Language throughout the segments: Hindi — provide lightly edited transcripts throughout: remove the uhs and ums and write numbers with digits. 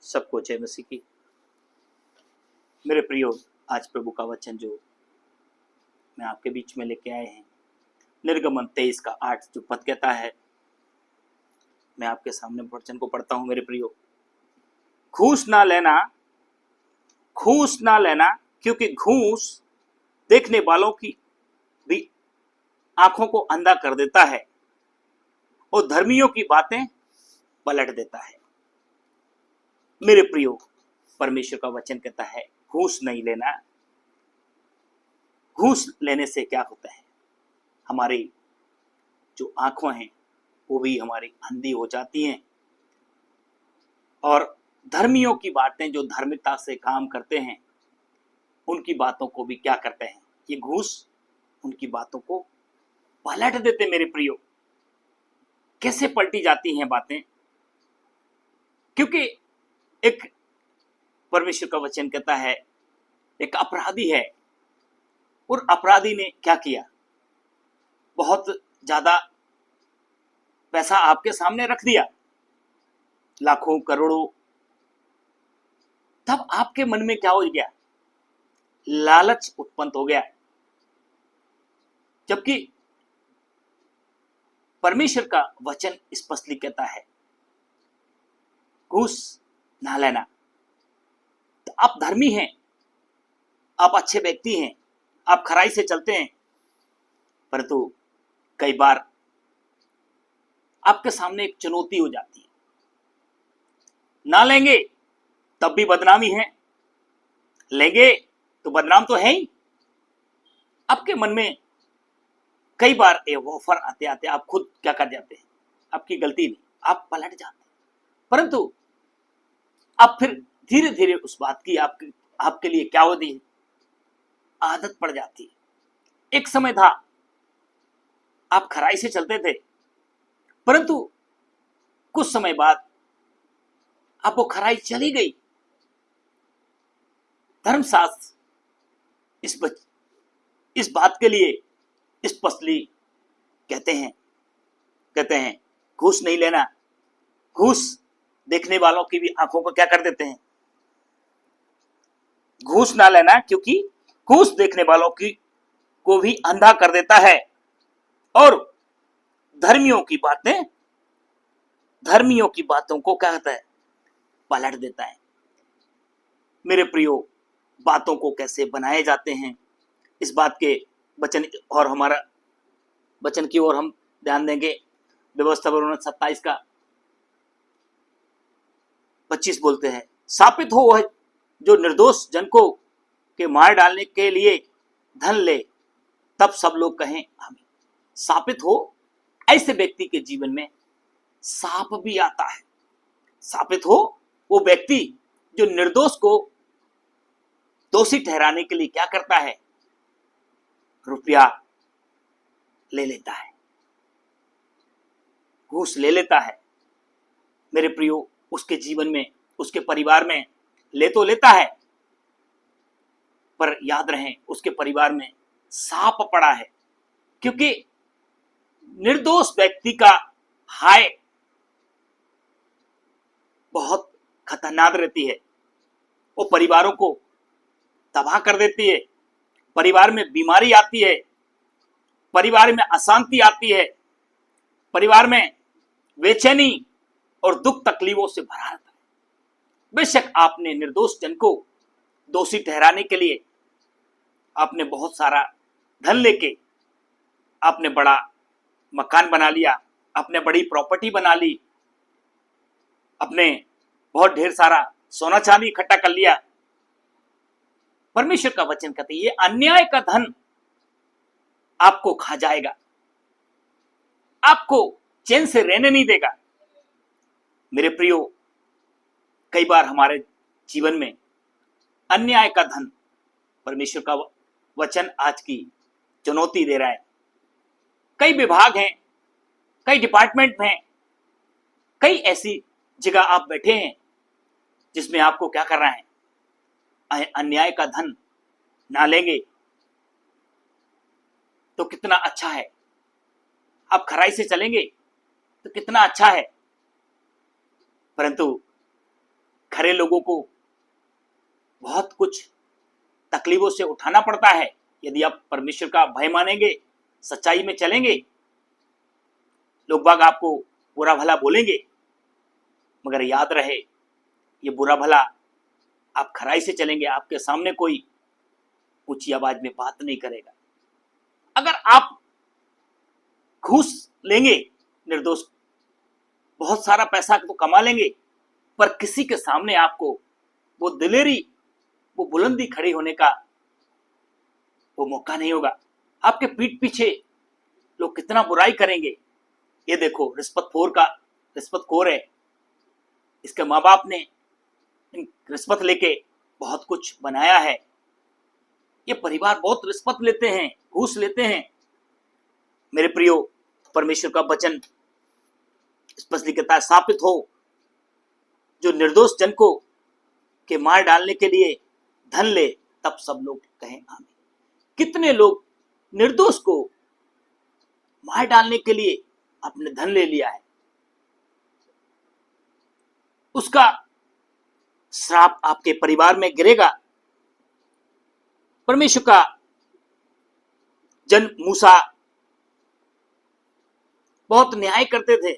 सबको जय मसीह की। मेरे प्रियो, आज प्रभु का वचन जो मैं आपके बीच में लेके आए हैं, निर्गमन 23 का 8 जो पद कहता है, मैं आपके सामने वचन को पढ़ता हूं। मेरे प्रियो, घूस ना लेना, घूस ना लेना, क्योंकि घूस देखने वालों की भी आंखों को अंधा कर देता है और धर्मियों की बातें पलट देता है। मेरे प्रियो, परमेश्वर का वचन कहता है घूस नहीं लेना। घूस लेने से क्या होता है? हमारी जो आंखें हैं वो भी हमारी अंधी हो जाती हैं और धर्मियों की बातें, जो धार्मिकता से काम करते हैं, उनकी बातों को भी क्या करते हैं? ये घूस उनकी बातों को पलट देते। मेरे प्रियो, कैसे पलटी जाती हैं बातें? क्योंकि एक परमेश्वर का वचन कहता है, एक अपराधी है और अपराधी ने क्या किया? बहुत ज्यादा पैसा आपके सामने रख दिया, लाखों करोड़ों। तब आपके मन में क्या हो गया? लालच उत्पन्न हो गया। जबकि परमेश्वर का वचन स्पष्टली कहता है घूस ना लेना। तो आप धर्मी हैं, आप अच्छे व्यक्ति हैं, आप खराई से चलते हैं, परंतु कई बार आपके सामने एक चुनौती हो जाती है। ना लेंगे तब भी बदनामी है, लेंगे तो बदनाम तो है ही। आपके मन में कई बार ये ऑफर आते आते आप खुद क्या कर जाते हैं? आपकी गलती नहीं, आप पलट जाते हैं। परंतु आप फिर धीरे धीरे उस बात की आपके लिए क्या होती है? आदत पड़ जाती है। एक समय था आप खराई से चलते थे, परंतु कुछ समय बाद आप वो खराई चली गई। धर्मशास्त्र इस बात के लिए स्पष्टली कहते हैं घूस नहीं लेना। घूस देखने वालों की भी आंखों को क्या कर देते हैं? घूस ना लेना, क्योंकि घूस देखने वालों की को भी अंधा कर देता है और धर्मियों की बातों को क्या कहता है? पलट देता है। मेरे प्रियो, बातों को कैसे बनाए जाते हैं, इस बात के वचन और हमारा वचन की ओर हम ध्यान देंगे। व्यवस्था वर्णन 27 का 25 बोलते हैं, साबित हो वह जो निर्दोष जन को के मार डालने के लिए धन ले, तब सब लोग कहें आमीन। साबित हो, ऐसे व्यक्ति के जीवन में साप भी आता है। साबित हो वो व्यक्ति जो निर्दोष को दोषी ठहराने के लिए क्या करता है? रुपया ले लेता है, घूस ले लेता है। मेरे प्रियो, उसके जीवन में, उसके परिवार में ले तो लेता है, पर याद रहे उसके परिवार में सांप पड़ा है। क्योंकि निर्दोष व्यक्ति का हाय बहुत खतरनाक रहती है। वो परिवारों को तबाह कर देती है, परिवार में बीमारी आती है, परिवार में अशांति आती है, परिवार में बेचैनी और दुख तकलीफों से भरा रहता है। बेशक आपने निर्दोष जन को दोषी ठहराने के लिए आपने बहुत सारा धन लेके आपने बड़ा मकान बना लिया, आपने बड़ी प्रॉपर्टी बना ली, आपने बहुत ढेर सारा सोना चांदी इकट्ठा कर लिया। परमेश्वर का वचन कहते हैं ये अन्याय का धन आपको खा जाएगा, आपको चैन से रहने नहीं देगा। मेरे प्रियो, कई बार हमारे जीवन में अन्याय का धन, परमेश्वर का वचन आज की चुनौती दे रहा है। कई विभाग हैं, कई डिपार्टमेंट हैं, कई ऐसी जगह आप बैठे हैं जिसमें आपको क्या करना है? अन्याय का धन ना लेंगे तो कितना अच्छा है। आप खराई से चलेंगे तो कितना अच्छा है, परंतु खरे लोगों को बहुत कुछ तकलीफों से उठाना पड़ता है। यदि आप परमेश्वर का भय मानेंगे, सच्चाई में चलेंगे, लोग बाग आपको बुरा भला बोलेंगे, मगर याद रहे ये बुरा भला आप खराई से चलेंगे, आपके सामने कोई ऊंची आवाज में बात नहीं करेगा। अगर आप घूस लेंगे, निर्दोष बहुत सारा पैसा तो कमा लेंगे, पर किसी के सामने आपको वो दिलेरी, वो बुलंदी खड़ी होने का वो मौका नहीं होगा। आपके पीठ पीछे लोग कितना बुराई करेंगे। ये देखो, रिश्वतखोर है, इसके माँ बाप ने रिश्वत लेके बहुत कुछ बनाया है। ये परिवार बहुत रिश्वत लेते हैं, घूस लेते हैं। मेरे प्रियो, परमेश्वर का वचन स्पष्ट लिखता है, स्थापित हो जो निर्दोष जन को के मार डालने के लिए धन ले, तब सब लोग कहें आमीन। कितने लोग निर्दोष को मार डालने के लिए अपने धन ले लिया है, उसका श्राप आपके परिवार में गिरेगा। परमेश्वर का जन मूसा बहुत न्याय करते थे,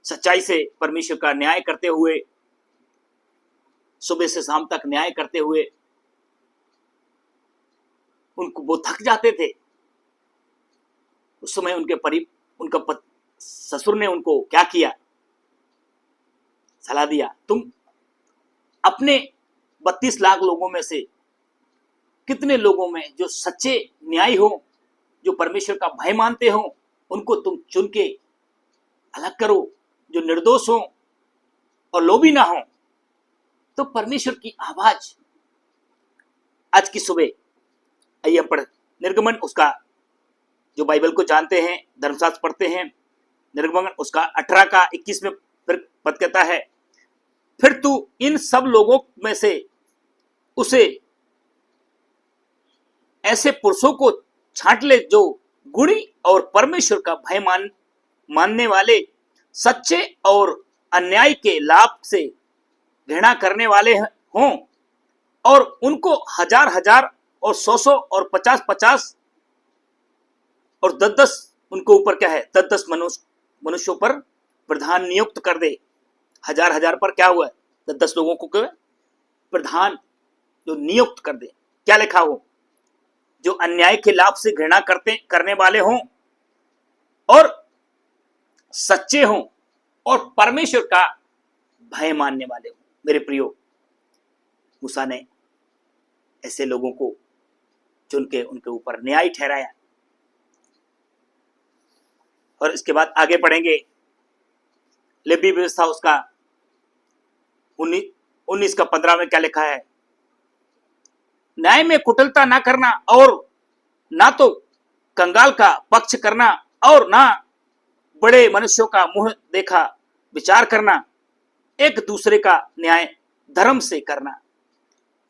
सच्चाई से परमेश्वर का न्याय करते हुए, सुबह से शाम तक न्याय करते हुए उनको वो थक जाते थे। उस समय उनका ससुर ने उनको क्या किया, सलाह दिया, तुम अपने 32 लाख लोगों में से कितने लोगों में जो सच्चे न्यायी हो, जो परमेश्वर का भय मानते हो, उनको तुम चुन के अलग करो, जो निर्दोष हो और लोभी ना हो। तो परमेश्वर की आवाज आज की सुबह, आइए हम पढ़ निर्गमन उसका, जो बाइबल को जानते हैं, धर्मशास्त्र पढ़ते हैं, निर्गमन उसका 18 का 21 में फिर पद कहता है, फिर तू इन सब लोगों में से उसे ऐसे पुरुषों को छांट ले जो गुणी और परमेश्वर का भय मानने वाले, सच्चे और अन्याय के लाभ से घृणा करने वाले हों, और उनको 1000 और 100 और 50 और 10 उनको ऊपर क्या है, 10 मनुष्यों पर प्रधान नियुक्त कर दे। 1000 पर क्या हुआ, 10 लोगों को प्रधान जो नियुक्त कर दे। क्या लिखा हो, जो अन्याय के लाभ से घृणा करने वाले हों और सच्चे हों और परमेश्वर का भय मानने वाले हों। मेरे प्रियो, मूसा ने ऐसे लोगों को चुन के उनके ऊपर न्याय ठहराया। और इसके बाद आगे पढ़ेंगे, लेवी व्यवस्था उसका 19 का 15 में क्या लिखा है, न्याय में कुटिलता ना करना, और ना तो कंगाल का पक्ष करना, और ना बड़े मनुष्यों का मुंह देखा विचार करना, एक दूसरे का न्याय धर्म से करना।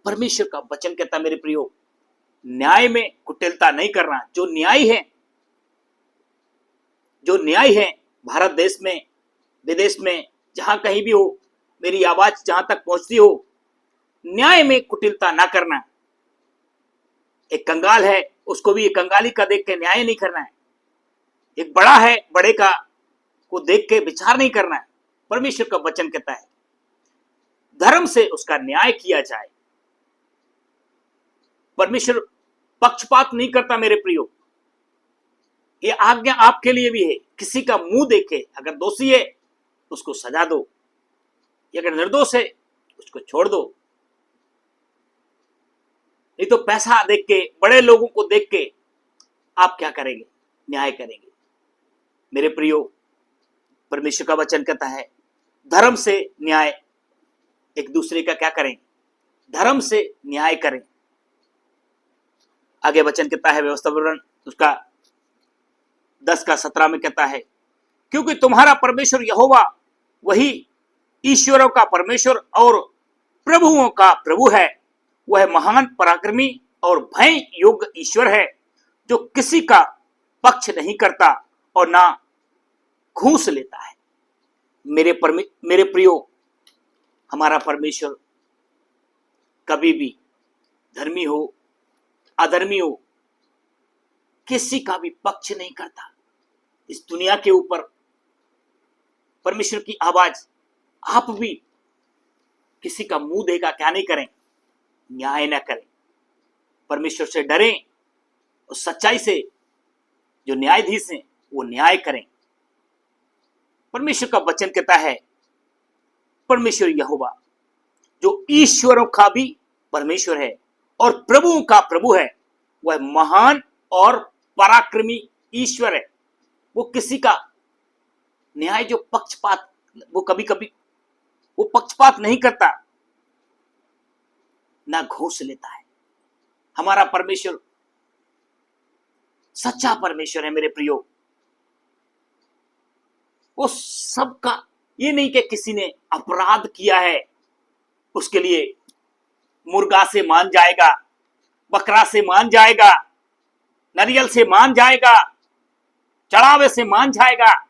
परमेश्वर का वचन कहता, मेरे प्रियो, न्याय में कुटिलता नहीं करना। जो न्याय है भारत देश में, विदेश में, जहां कहीं भी हो, मेरी आवाज जहां तक पहुंचती हो, न्याय में कुटिलता ना करना। एक कंगाल है, उसको भी एक कंगाली का देख के न्याय नहीं करना है। एक बड़ा है, बड़े का को देख के विचार नहीं करना है। परमेश्वर का वचन कहता है धर्म से उसका न्याय किया जाए। परमेश्वर पक्षपात नहीं करता मेरे प्रियो। ये आज्ञा आपके लिए भी है। किसी का मुंह देखे, अगर दोषी है उसको सजा दो, अगर निर्दोष है उसको छोड़ दो। नहीं तो पैसा देख के, बड़े लोगों को देख के आप क्या करेंगे, न्याय करेंगे। मेरे प्रियो, परमेश्वर का वचन कहता है धर्म से न्याय, एक दूसरे का क्या करें, धर्म से न्याय करें। आगे वचन कहता है, व्यवस्था विवरण उसका 10 का 17 में कहता है, क्योंकि तुम्हारा परमेश्वर यहोवा वही ईश्वरों का परमेश्वर और प्रभुओं का प्रभु है। वह महान पराक्रमी और भय योग्य ईश्वर है, जो किसी का पक्ष नहीं करता और ना घूस लेता है। मेरे प्रियो, हमारा परमेश्वर कभी भी धर्मी हो अधर्मी हो किसी का भी पक्ष नहीं करता। इस दुनिया के ऊपर परमेश्वर की आवाज आप भी किसी का मुंह देखा क्या नहीं करें, न्याय न करें, परमेश्वर से डरें और सच्चाई से जो न्यायाधीश हैं वो न्याय करें। परमेश्वर का वचन कहता है परमेश्वर यहोवा जो ईश्वरों का भी परमेश्वर है और प्रभुओं का प्रभु है, वह महान और पराक्रमी ईश्वर है। वो किसी का न्याय जो पक्षपात वो कभी कभी वो पक्षपात नहीं करता, ना घूस लेता है। हमारा परमेश्वर सच्चा परमेश्वर है मेरे प्रियो। वो सबका ये नहीं कि किसी ने अपराध किया है उसके लिए मुर्गा से मान जाएगा, बकरा से मान जाएगा, नारियल से मान जाएगा, चढ़ावे से मान जाएगा।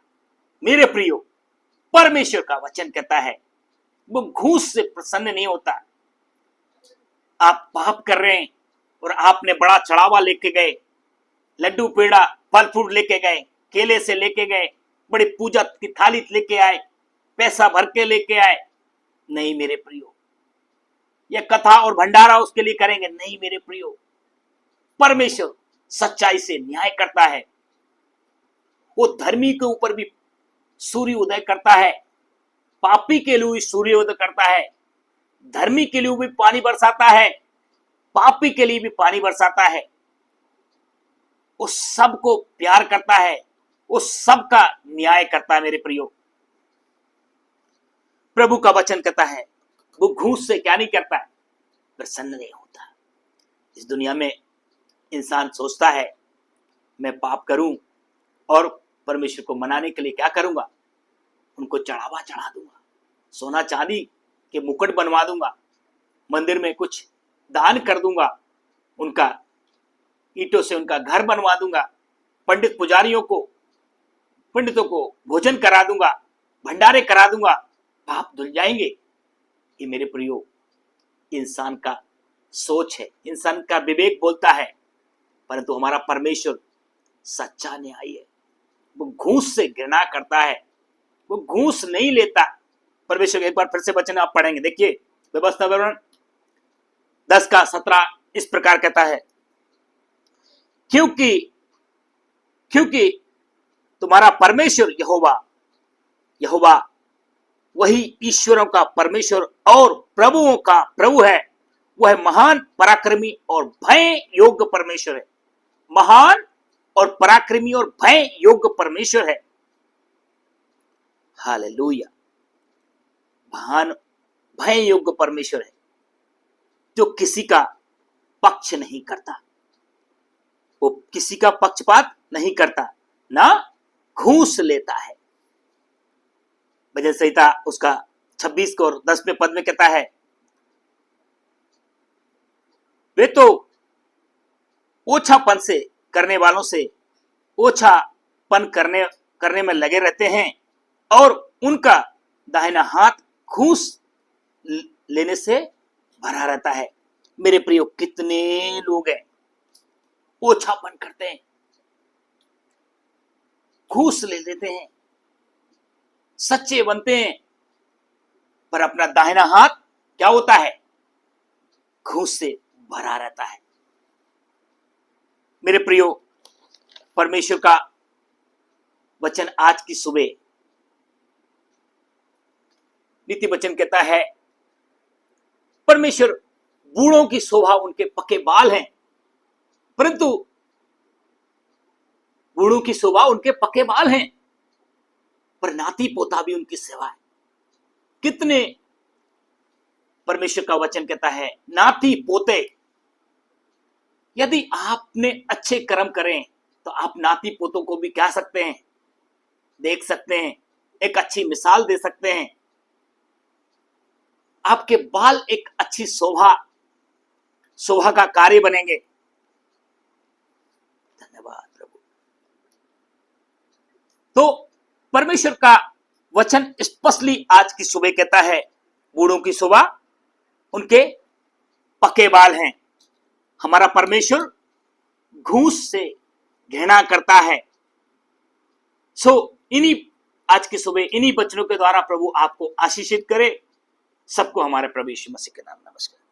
मेरे प्रियो परमेश्वर का वचन कहता है वो घूस से प्रसन्न नहीं होता। आप पाप कर रहे हैं और आपने बड़ा चढ़ावा लेके गए, लड्डू पेड़ा फल फ्रूट लेके गए, केले से लेके गए, बड़ी पूजा की थाली लेके आए, पैसा भर के लेके आए, नहीं मेरे प्रियो। यह कथा और भंडारा उसके लिए करेंगे, नहीं मेरे प्रियो। परमेश्वर सच्चाई से न्याय करता है। वो धर्मी के ऊपर भी सूर्य उदय करता है, पापी के लिए भी सूर्य उदय करता है, धर्मी के लिए भी पानी बरसाता है, पापी के लिए भी पानी बरसाता है। वो सबको प्यार करता है, वो सबका न्याय करता है मेरे प्रियो। प्रभु का वचन कहता है वो घूस से क्या नहीं करता है, प्रसन्न नहीं होता। इस दुनिया में इंसान सोचता है मैं पाप करूं और परमेश्वर को मनाने के लिए क्या करूंगा, उनको चढ़ावा चढ़ा दूंगा, सोना चांदी के मुकुट बनवा दूंगा, मंदिर में कुछ दान कर दूंगा, उनका ईंटों से उनका घर बनवा दूंगा, पंडितों को भोजन करा दूंगा, भंडारे करा दूंगा, पाप धुल जाएंगे। ये मेरे प्रियो इंसान का सोच है, इंसान का विवेक बोलता है, परंतु हमारा परमेश्वर सच्चा न्यायी है। वो घूस से घृणा करता है, वो घूस नहीं लेता। परमेश्वर एक बार फिर से वचन आप पढ़ेंगे, देखिए व्यवस्था विवरण 10:17 इस प्रकार कहता है, क्योंकि तुम्हारा परमेश्वर यहोवा वही ईश्वरों का परमेश्वर और प्रभुओं का प्रभु है। वह महान पराक्रमी और भय योग्य परमेश्वर है। महान और पराक्रमी और भय योग्य परमेश्वर है। हालेलुया। महान भय योग्य परमेश्वर है जो किसी का पक्ष नहीं करता, वो किसी का पक्षपात नहीं करता, ना घूस लेता है। भजन संहिता उसका 26 और 10वें पद में कहता है, वे तो ओछापन से करने वालों से ओछापन करने में लगे रहते हैं और उनका दाहिना हाथ घूस लेने से भरा रहता है। मेरे प्रियो कितने लोग हैं ओछापन करते हैं, घूस ले लेते हैं, सच्चे बनते हैं, पर अपना दाहिना हाथ क्या होता है, घूस से भरा रहता है। मेरे प्रियो परमेश्वर का वचन आज की सुबह नीति वचन कहता है, परमेश्वर बूढ़ों की शोभा उनके पके बाल हैं, परंतु बूढ़ों की शोभा उनके पके बाल हैं, पर नाती पोता भी उनकी सेवा है। कितने परमेश्वर का वचन कहता है नाती पोते, यदि आपने अच्छे कर्म करें तो आप नाती पोतों को भी कह सकते हैं, देख सकते हैं, एक अच्छी मिसाल दे सकते हैं। आपके बाल एक अच्छी शोभा का कार्य बनेंगे। धन्यवाद प्रभु। तो परमेश्वर का वचन स्पष्टली आज की सुबह कहता है बूढ़ों की सुबह उनके पके बाल हैं। हमारा परमेश्वर घूस से घृणा करता है। सो इन्हीं आज की सुबह इन्हीं वचनों के द्वारा प्रभु आपको आशीषित करे। सबको हमारे प्रभु यीशु मसीह के नाम नमस्कार।